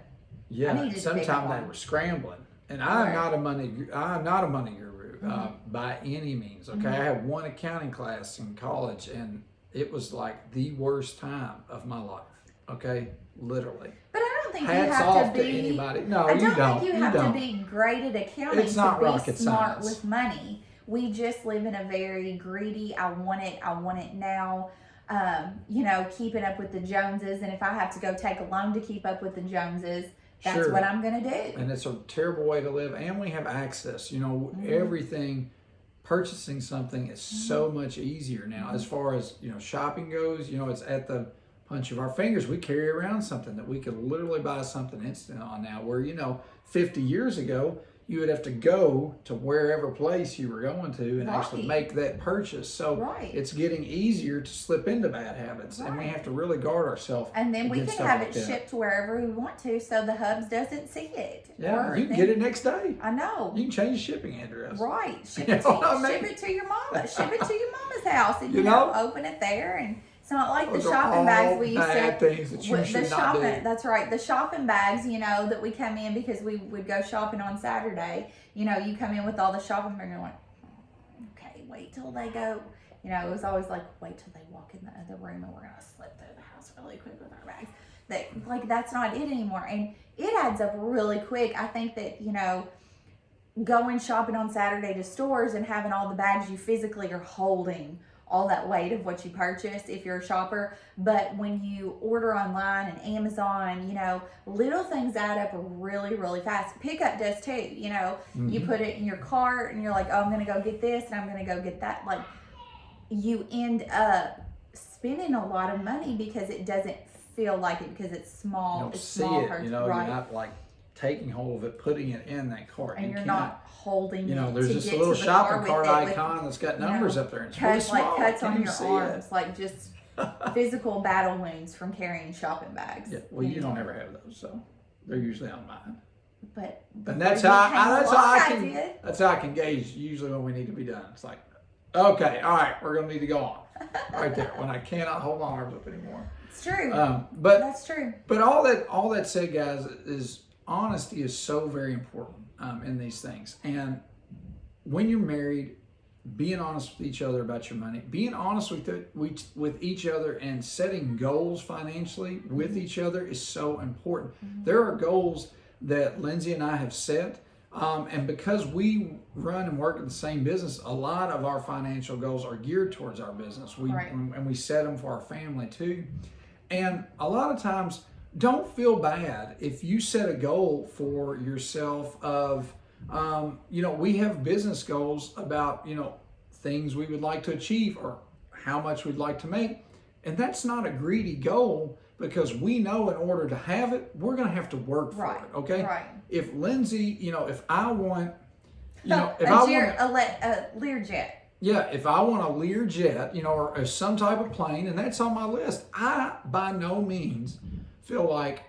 Yeah, sometimes they were scrambling, and I'm not a money guru by any means. Okay, I had one accounting class in college, and it was like the worst time of my life. Okay, literally. But I don't think Hats you have off to be. Anybody. No, I you don't think you have don't. to be great at accounting It's not to be rocket smart science. with money. We just live in a very greedy, I want it now. Keeping up with the Joneses, and if I have to go take a loan to keep up with the Joneses, that's what I'm going to do. And it's a terrible way to live. And we have access. Everything, purchasing something is so much easier now. As far as shopping goes, it's at the punch of our fingers. We carry around something that we could literally buy something instant on now. Where 50 years ago, you would have to go to wherever place you were going to and actually make that purchase. So it's getting easier to slip into bad habits, and we have to really guard ourselves. And then we can have it shipped wherever we want to, so the Hubs doesn't see it. Yeah, you can get it next day. I know. You can change the shipping address. Right. Ship it to your mama. Ship it to your mama's house, and open it there. And it's not like the shopping bags we used to. Things that you should not do. That's right. The shopping bags, that we come in because we would go shopping on Saturday. You come in with all the shopping bags and you're like, okay, wait till they go. It was always like, wait till they walk in the other room and we're going to slip through the house really quick with our bags. That's not it anymore. And it adds up really quick. I think that, going shopping on Saturday to stores and having all the bags you physically are holding all that weight of what you purchased if you're a shopper. But when you order online and Amazon, little things add up really, really fast. Pickup does too. You put it in your cart and you're like, oh, I'm going to go get this and I'm going to go get that. Like, you end up spending a lot of money because it doesn't feel like it because it's small. You don't it's see small it, you're not like taking hold of it, putting it in that cart. And you're not holding it. There's just a little shopping cart icon that's got numbers up there. It's really small. Cuts on your arms, like just physical battle wounds from carrying shopping bags. Yeah, well, you don't ever have those, so they're usually on mine. And that's how I can gauge usually when we need to be done. It's like, okay, all right, we're gonna need to go on right there when I cannot hold my arms up anymore. It's true. But that's true. But all that said, guys, is honesty is so very important in these things. And when you're married, being honest with each other about your money, being honest with each other, and setting goals financially with each other is so important. There are goals that Lindsay and I have set, and because we run and work in the same business, a lot of our financial goals are geared towards our business. And we set them for our family too. And a lot of times, don't feel bad if you set a goal for yourself of, we have business goals about, things we would like to achieve or how much we'd like to make. And that's not a greedy goal, because we know in order to have it, we're going to have to work for it. Okay. Right. If Lindsay, if I want, a Learjet. Yeah, if I want a Learjet, or some type of plane, and that's on my list, I by no means feel like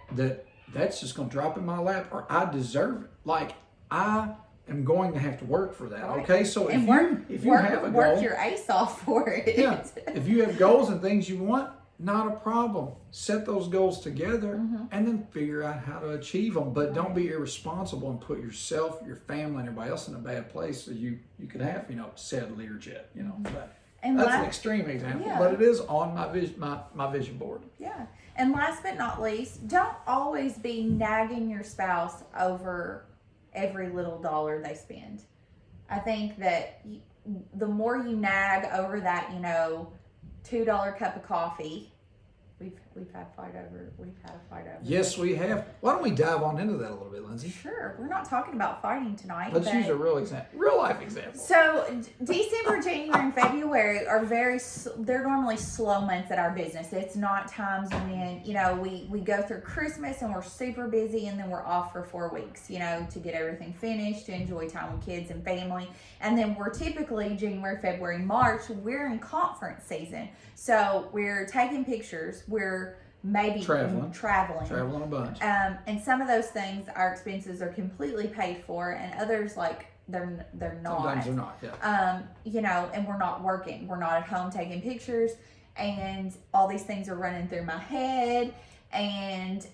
that's just going to drop in my lap, or I deserve it. Like, I am going to have to work for that. Right. Okay, so if you have a goal, work your ace off for it. Yeah, if you have goals and things you want, not a problem. Set those goals together and then figure out how to achieve them. But don't be irresponsible and put yourself, your family, and everybody else in a bad place so you could have, said Learjet, But that's an extreme example, but it is on my vision board. Yeah. And last but not least, don't always be nagging your spouse over every little dollar they spend. I think that the more you nag over that, $2 cup of coffee, we've had a fight over. Yes, we have. Why don't we dive on into that a little bit, Lindsay? Sure. We're not talking about fighting tonight. Let's use a real life example. So December, January, and February are they're normally slow months at our business. It's not times when, we go through Christmas and we're super busy, and then we're off for 4 weeks, to get everything finished, to enjoy time with kids and family. And then we're typically January, February, March, we're in conference season. So we're taking pictures. We're maybe traveling a bunch. And some of those things, our expenses are completely paid for, and others, like, they're not. Sometimes they're not, yeah. And we're not working. We're not at home taking pictures, and all these things are running through my head, and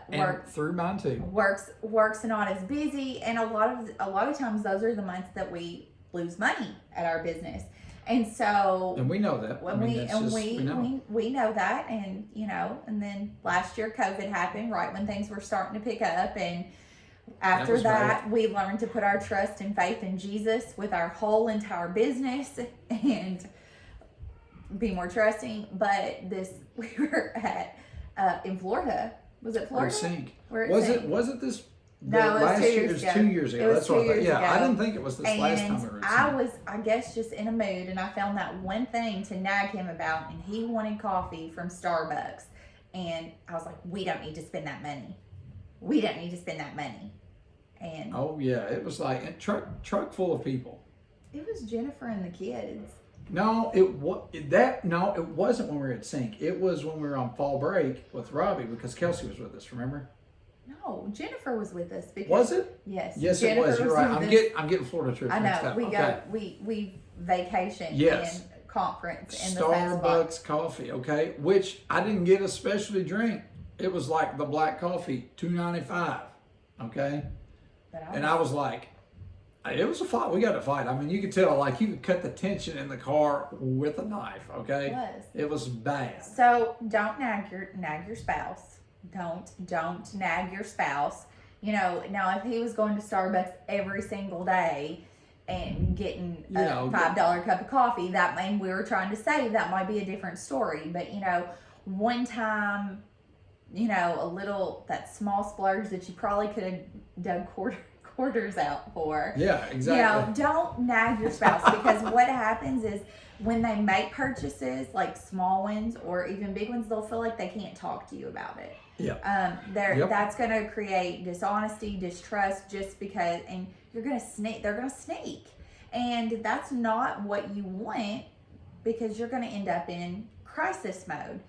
work through mine too. Work's not as busy, and a lot of times those are the months that we lose money at our business. And so, and we know that. We know that, and and then last year COVID happened right when things were starting to pick up, and after that we learned to put our trust and faith in Jesus with our whole entire business and be more trusting. But we were at in Florida. Was it Florida? Was it this? No, it was 2 years ago. 2 years ago. That's what I thought. Yeah, I didn't think it was this last time we were. I was, I guess, just in a mood, and I found that one thing to nag him about, and he wanted coffee from Starbucks, and I was like, "We don't need to spend that money. We don't need to spend that money." And it was like a truck full of people. It was Jennifer and the kids. No, it wasn't when we were at Sync. It was when we were on fall break with Robbie, because Kelsey was with us. Remember? No, Jennifer was with us. Was it? Yes. Yes, Jennifer it was. You're right. I'm getting Florida trips. I know. Next time. We vacation in conference in the Starbucks coffee. Okay, which I didn't get a specialty drink. It was like the black coffee, $2.95. Okay, and I was like, it was a fight. We got to fight. I mean, you could tell, like, you could cut the tension in the car with a knife. Okay, it was bad. So don't nag your spouse. Don't nag your spouse. Now if he was going to Starbucks every single day and getting a $5 cup of coffee, that mean we were trying to save, that might be a different story. But one time, that small splurge that you probably could have dug quarters out for. Yeah, exactly. Don't nag your spouse, because what happens is, when they make purchases, like small ones or even big ones, they'll feel like they can't talk to you about it. Yeah. That's going to create dishonesty, distrust, just because, and they're going to sneak. And that's not what you want, because you're going to end up in crisis mode.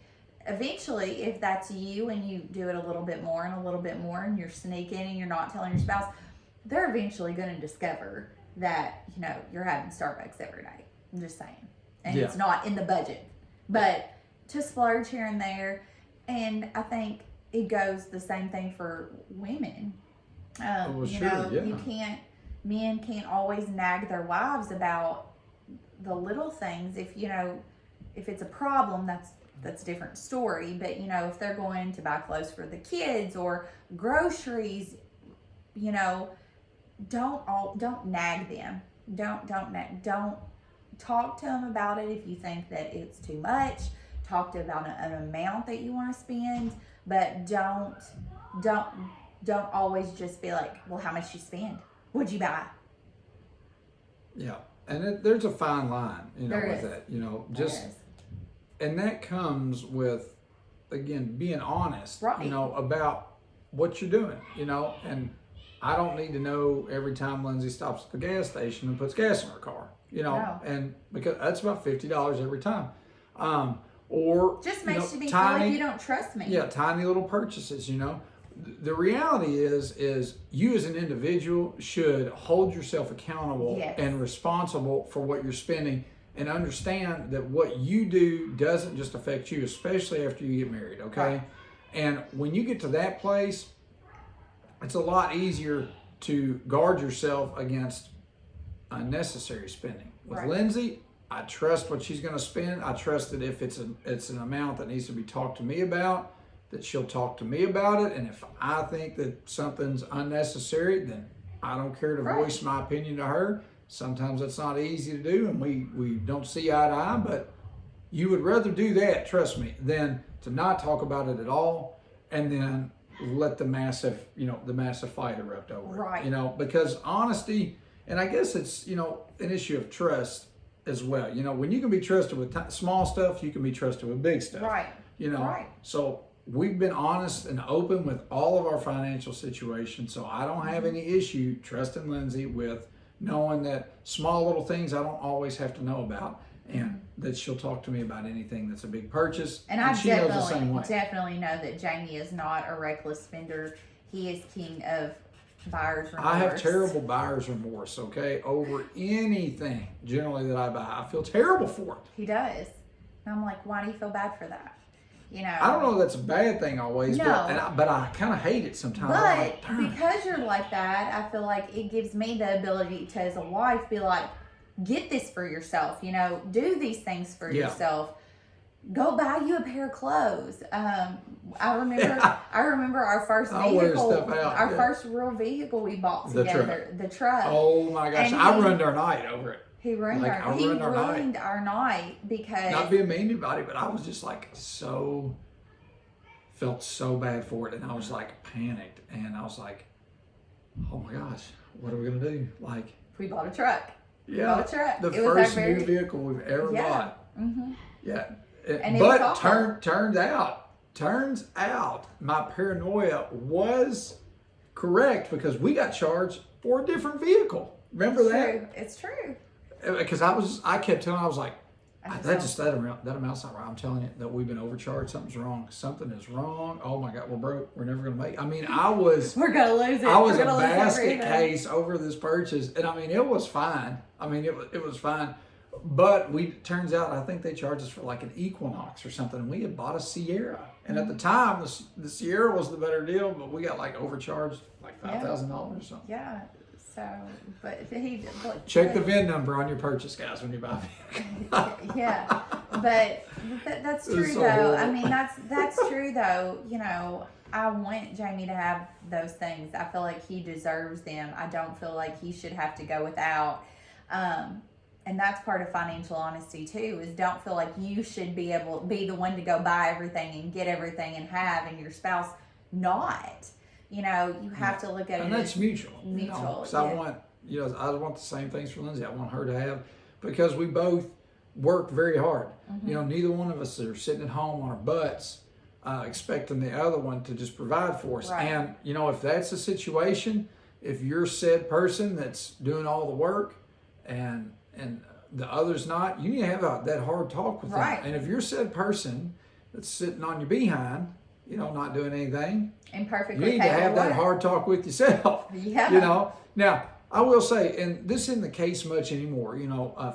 Eventually, if that's you and you do it a little bit more and you're sneaking and you're not telling your spouse, they're eventually going to discover that, you're having Starbucks every day. I'm just saying. And it's not in the budget. But to splurge here and there, and I think it goes the same thing for women. Men can't always nag their wives about the little things. If if it's a problem, that's a different story. But if they're going to buy clothes for the kids or groceries, don't nag them. Don't talk to them about it if you think that it's too much. Talk to them about an amount that you want to spend, but don't always just be like, well, how much you spend? What'd you buy? Yeah, and there's a fine line, There with is. that, and that comes with, again, being honest, Right. about what you're doing, and I don't need to know every time Lindsay stops at the gas station and puts gas in her car, No. and because that's about $50 every time, or Just makes me feel tiny, like you don't trust me. yeah, tiny little purchases, The reality is you as an individual should hold yourself accountable Yes. and responsible for what you're spending, and understand that what you do doesn't just affect you, especially after you get married, okay? Right. And when you get to that place, it's a lot easier to guard yourself against unnecessary spending. With Right. Lindsay, I trust what she's going to spend. I trust that if it's an amount that needs to be talked to me about, that she'll talk to me about it. And if I think that something's unnecessary, then I don't care to Right. voice my opinion to her. Sometimes that's not easy to do, and we don't see eye to eye, but you would rather do that, trust me, than to not talk about it at all and then let the massive fight erupt over Right. it. Because honesty, and I guess it's, an issue of trust as well. When you can be trusted with small stuff, you can be trusted with big stuff. Right. Right. So we've been honest and open with all of our financial situations. So I don't have any issue trusting Lindsay with knowing that small little things I don't always have to know about, and that she'll talk to me about anything that's a big purchase. And I she knows the same way. definitely know that Jamie is not a reckless spender. He is king of buyer's remorse. I have terrible buyer's remorse, okay, over anything generally that I buy. I feel terrible for it. He does. And I'm like, why do you feel bad for that? I don't know if that's a bad thing always, No. but I kind of hate it sometimes. I'm But like, darn it. because you're like that, I feel like it gives me the ability to, as a wife, be like, get this for yourself. Do these things for Yeah. yourself. Go buy you a pair of clothes. I remember our first I'll wear vehicle, stuff out, our yeah. first real vehicle we bought The together, the truck. Oh my gosh, And I he- ruined our night over it. He ruined Like, our I he ruined our night. ruined our night because Not being mean to anybody, but I was just like felt so bad for it, and I was like panicked, and I was like, oh my gosh, what are we gonna do? Like, we bought a truck. yeah, bought a truck. the It was our first very- new vehicle we've ever Yeah. bought. Mm-hmm. Yeah, And it was but awful. turns out my paranoia was correct, because we got charged for a different vehicle. Remember that? It's true. Because I kept telling, I was like, I just that amount's not right. I'm telling you that we've been overcharged. Something's wrong. Something is wrong. Oh my God, we're broke. We're never gonna make. I mean, We're gonna lose it. I was We're a gonna lose basket everything. case over this purchase, and I mean, it was fine. I mean, it was fine. But turns out, I think they charged us for like an Equinox or something. And we had bought a Sierra, and at the time, the Sierra was the better deal, but we got like overcharged like $5,000 or something. Yeah. So, but Check the VIN number on your purchase, guys, when you buy a vehicle. Yeah, but that's It's true so though. horrible. I mean, that's true though. I want Jamie to have those things. I feel like he deserves them. I don't feel like he should have to go without. And that's part of financial honesty too, is don't feel like you should be the one to go buy everything and get everything and have, and your spouse not. You have to look at it And that's as mutual. mutual, 'cause yeah. I want the same things for Lindsay. I want her to have, because we both work very hard. Mm-hmm. Neither one of us are sitting at home on our butts expecting the other one to just provide for us. Right. And if that's the situation, if you're said person that's doing all the work and the other's not, you need to have that hard talk with Right. them. And if you're said person that's sitting on your behind, not doing anything, and perfectly you need to have that capable. hard talk with yourself. Yeah. Now, I will say, and this isn't the case much anymore,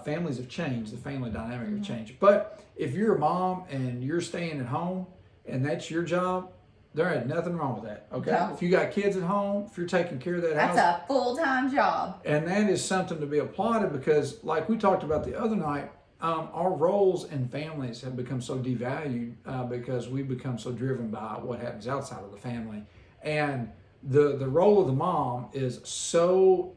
families have changed, the family dynamic have changed. But if you're a mom and you're staying at home and that's your job, There ain't nothing wrong with that. Okay. No. If you got kids at home, if you're taking care of that house. That's a full-time job. And that is something to be applauded because, like we talked about the other night, our roles in families have become so devalued because we become so driven by what happens outside of the family. And the role of the mom is so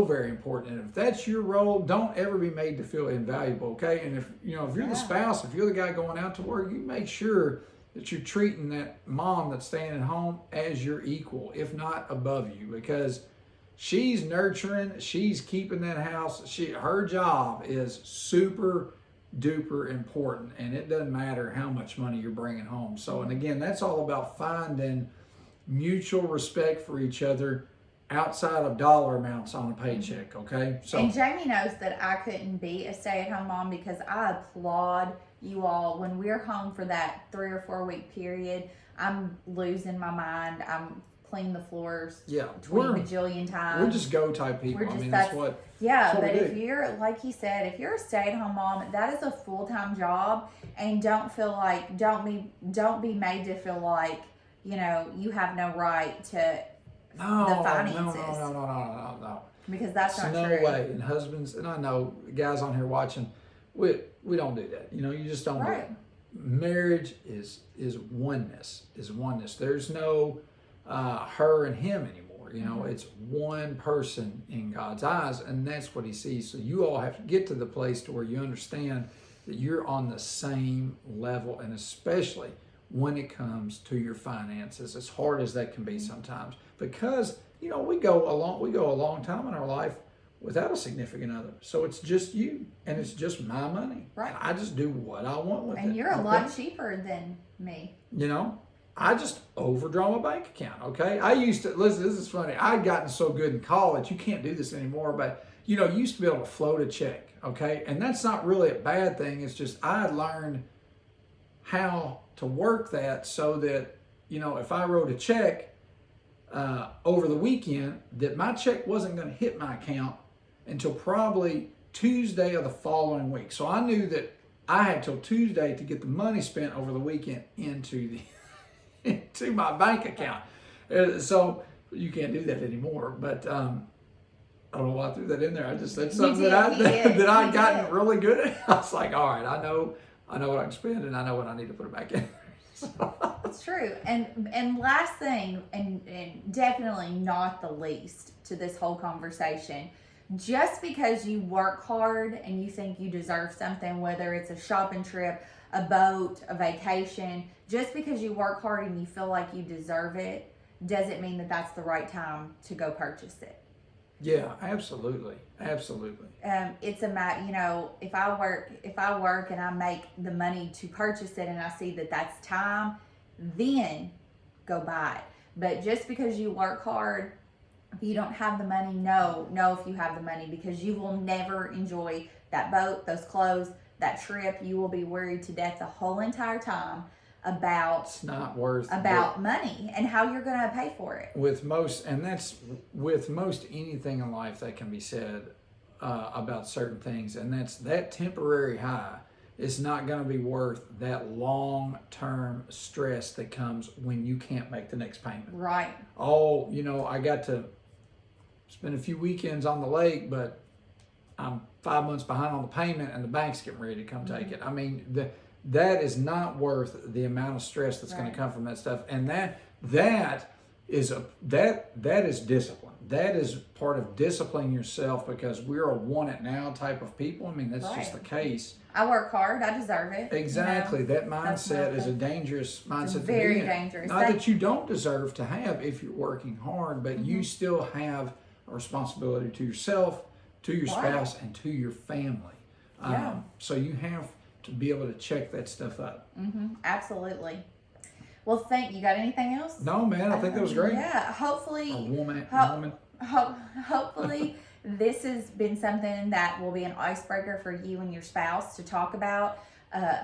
very important. And if that's your role, don't ever be made to feel invaluable, okay? And if you're the spouse, if you're the guy going out to work, you make sure that you're treating that mom that's staying at home as your equal, if not above you, because she's nurturing, she's keeping that house. Her job is super duper important, and it doesn't matter how much money you're bringing home. So, and again, that's all about finding mutual respect for each other outside of dollar amounts on a paycheck, okay? So, and Jamie knows that I couldn't be a stay-at-home mom because I applaud you all. When we're home for that 3 or 4 week period, I'm losing my mind. I'm cleaning the floors 20 bajillion times. We're just go type people. That's what. Yeah, that's what but if you're, like he said, if you're a stay-at-home mom, that is a full-time job, and don't be made to feel like you have no right to the finances. No. Because that's not true. No way. And husbands, and I know guys on here watching, we don't do that. You just don't do it. Marriage is oneness. There's no her and him anymore. It's one person in God's eyes, and that's what he sees. So you all have to get to the place to where you understand that you're on the same level, and especially when it comes to your finances, as hard as that can be sometimes, because we go a long time in our life without a significant other, so it's just you and it's just my money. Right. I just do what I want with it. And you're a lot cheaper than me. I just overdraw my bank account. Okay. I used to listen. This is funny. I'd gotten so good in college. You can't do this anymore, but you used to be able to float a check. Okay, and that's not really a bad thing. It's just I had learned how to work that so that if I wrote a check over the weekend, that my check wasn't going to hit my account until probably Tuesday of the following week. So I knew that I had till Tuesday to get the money spent over the weekend into my bank account. So you can't do that anymore. But I don't know why I threw that in there. That's something that I've gotten really good at. I was like, all right, I know what I can spend, and I know what I need to put it back in. It's true. And last thing, and definitely not the least to this whole conversation, just because you work hard and you think you deserve something, whether it's a shopping trip, a boat, a vacation, just because you work hard and you feel like you deserve it, doesn't mean that that's the right time to go purchase it. Yeah, absolutely. It's a matter, if I work and I make the money to purchase it and I see that that's time, then go buy it. But just because you work hard, if you don't have the money, know if you have the money, because you will never enjoy that boat, those clothes, that trip. You will be worried to death the whole entire time about it's not worth money and how you're going to pay for it. With most anything in life that can be said about certain things, and that's that temporary high is not going to be worth that long-term stress that comes when you can't make the next payment. Right. Oh, I got to spend a few weekends on the lake, but I'm 5 months behind on the payment and the bank's getting ready to come take it. I mean, that is not worth the amount of stress that's going to come from that stuff. And that is discipline. That is part of disciplining yourself, because we're a want it now type of people. I mean, that's just the case. I work hard. I deserve it. Exactly. That mindset is a dangerous mindset. It's very dangerous. Not that you don't deserve to have if you're working hard, but you still have a responsibility to yourself, to your spouse, and to your family. So you have to be able to check that stuff up. Absolutely. Well, you got anything else? No, man, I think that was great. Yeah, hopefully. Hopefully this has been something that will be an icebreaker for you and your spouse to talk about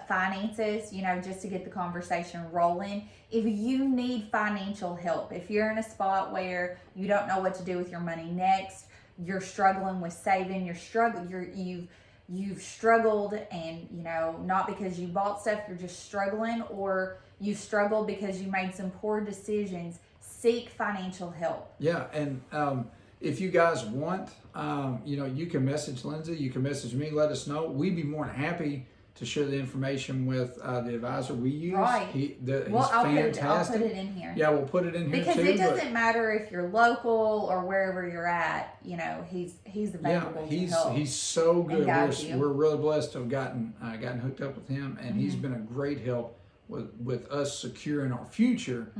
finances, just to get the conversation rolling. If you need financial help, if you're in a spot where you don't know what to do with your money next, you're struggling with saving, you've you've struggled and, you know, not because you bought stuff, you're just struggling, or you've struggled because you made some poor decisions, seek financial help. Yeah, and if you guys want, you know, you can message Lindsay, you can message me, let us know. We'd be more than happy to share the information with the advisor we use. Right. He's I'll fantastic. put it in here. Yeah, we'll put it in here because too. It doesn't matter if you're local or wherever you're at. You know, he's available to help. He's so good. We're really blessed to have gotten hooked up with him, and he's been a great help with us securing our future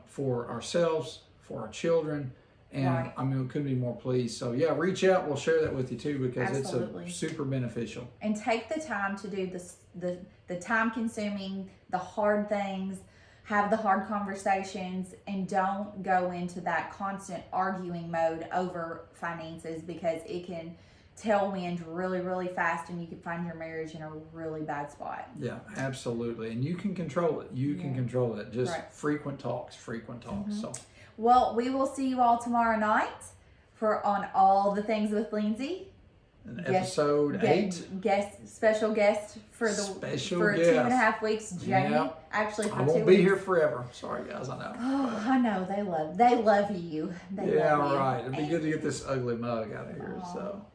for ourselves, for our children. And I mean, we couldn't be more pleased. So yeah, reach out. We'll share that with you too, because it's super beneficial. And take the time to do the time consuming, the hard things, have the hard conversations, and don't go into that constant arguing mode over finances, because it can tailwind really, really fast, and you can find your marriage in a really bad spot. Yeah, absolutely. And you can control it. You can control it. Just frequent talks. So. Well, we will see you all tomorrow night on All the Things with Lindsay. Episode 8. Special guest for 2.5 weeks, Jamie. Yeah. Actually, for I won't be here forever. Sorry, guys. I know. Oh, I know. They love you. They love you. Right. It'd be good to get this ugly mug out of here. So.